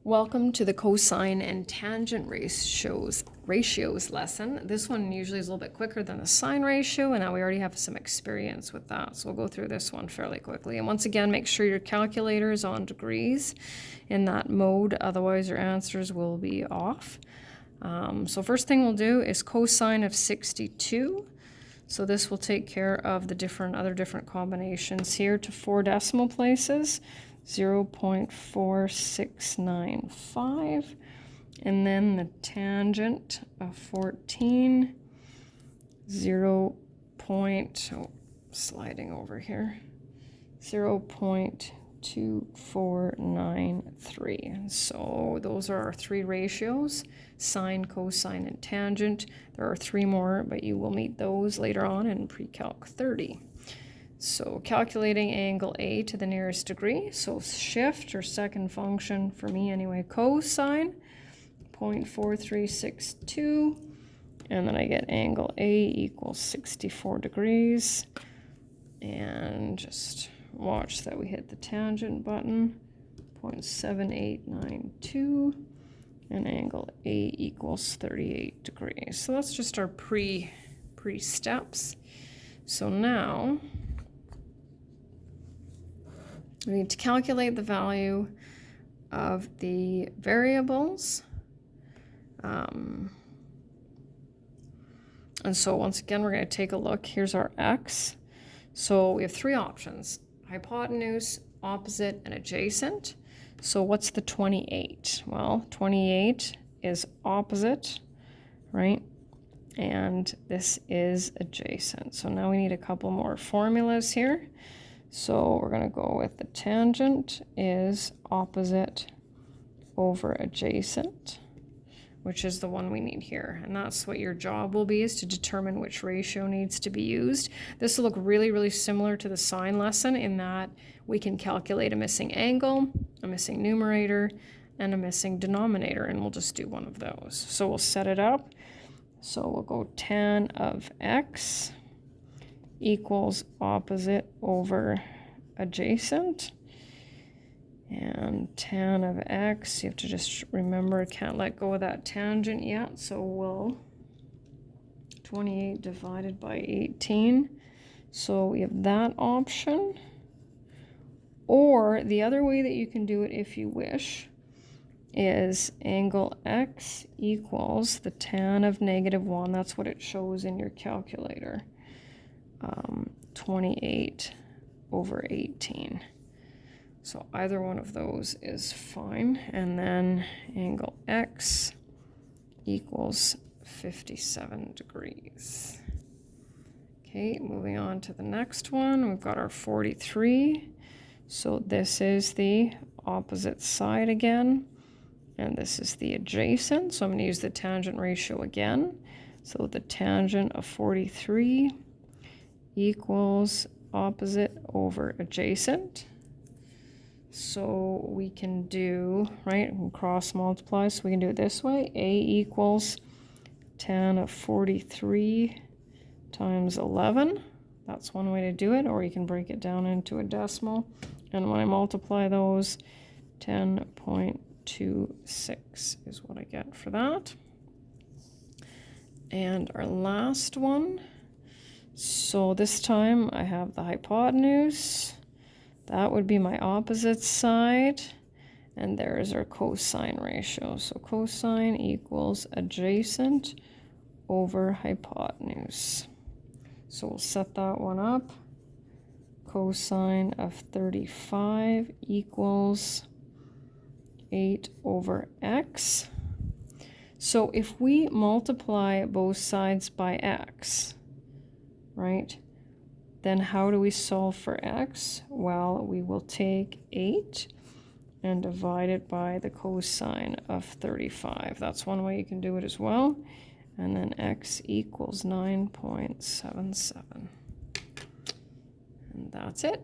Welcome to the cosine and tangent ratios lesson. This one usually is a little bit quicker than the sine ratio, and now we already have some experience with that. So we'll go through this one fairly quickly. And once again, make sure your calculator is on degrees in that mode, otherwise your answers will be off. So first thing we'll do is cosine of 62. So this will take care of the other different combinations here to 4 decimal places. 0.4695, and then the tangent of 14, sliding over here, 0.2493. So those are our 3 ratios: sine, cosine, and tangent. There are 3 more, but you will meet those later on in pre-calc 30. So calculating angle A to the nearest degree, so shift, or second function for me anyway, cosine 0.4362, and then I get angle A equals 64 degrees, and just watch that we hit the tangent button, 0.7892, and angle A equals 38 degrees. So that's just our pre-steps. So now we need to calculate the value of the variables. And so once again, we're going to take a look. Here's our x. So we have 3 options: hypotenuse, opposite, and adjacent. So what's the 28? Well, 28 is opposite, right? And this is adjacent. So now we need a couple more formulas here. So we're going to go with the tangent is opposite over adjacent, which is the one we need here. And that's what your job will be, is to determine which ratio needs to be used. This will look really, really similar to the sine lesson in that we can calculate a missing angle, a missing numerator, and a missing denominator, and we'll just do one of those. So we'll set it up. So we'll go tan of x equals opposite over adjacent, and tan of x, you have to just remember, can't let go of that tangent yet, so we'll 28 divided by 18. So we have that option, or the other way that you can do it if you wish is angle x equals the tan of -1. That's what it shows in your calculator. 28 over 18. So either one of those is fine. And then angle x equals 57 degrees. Okay, moving on to the next one. We've got our 43. So this is the opposite side again, and this is the adjacent. So I'm going to use the tangent ratio again. So the tangent of 43 equals opposite over adjacent. So we can do, right, and cross multiply, so we can do it this way. A equals tan of 43 times 11. That's one way to do it, or you can break it down into a decimal. And when I multiply those, 10.26 is what I get for that. And our last one, so this time I have the hypotenuse. That would be my opposite side. And there is our cosine ratio. So cosine equals adjacent over hypotenuse. So we'll set that one up. Cosine of 35 equals 8 over x. So if we multiply both sides by x, right, then how do we solve for x? Well, we will take 8 and divide it by the cosine of 35. That's one way you can do it as well. And then x equals 9.77. And that's it.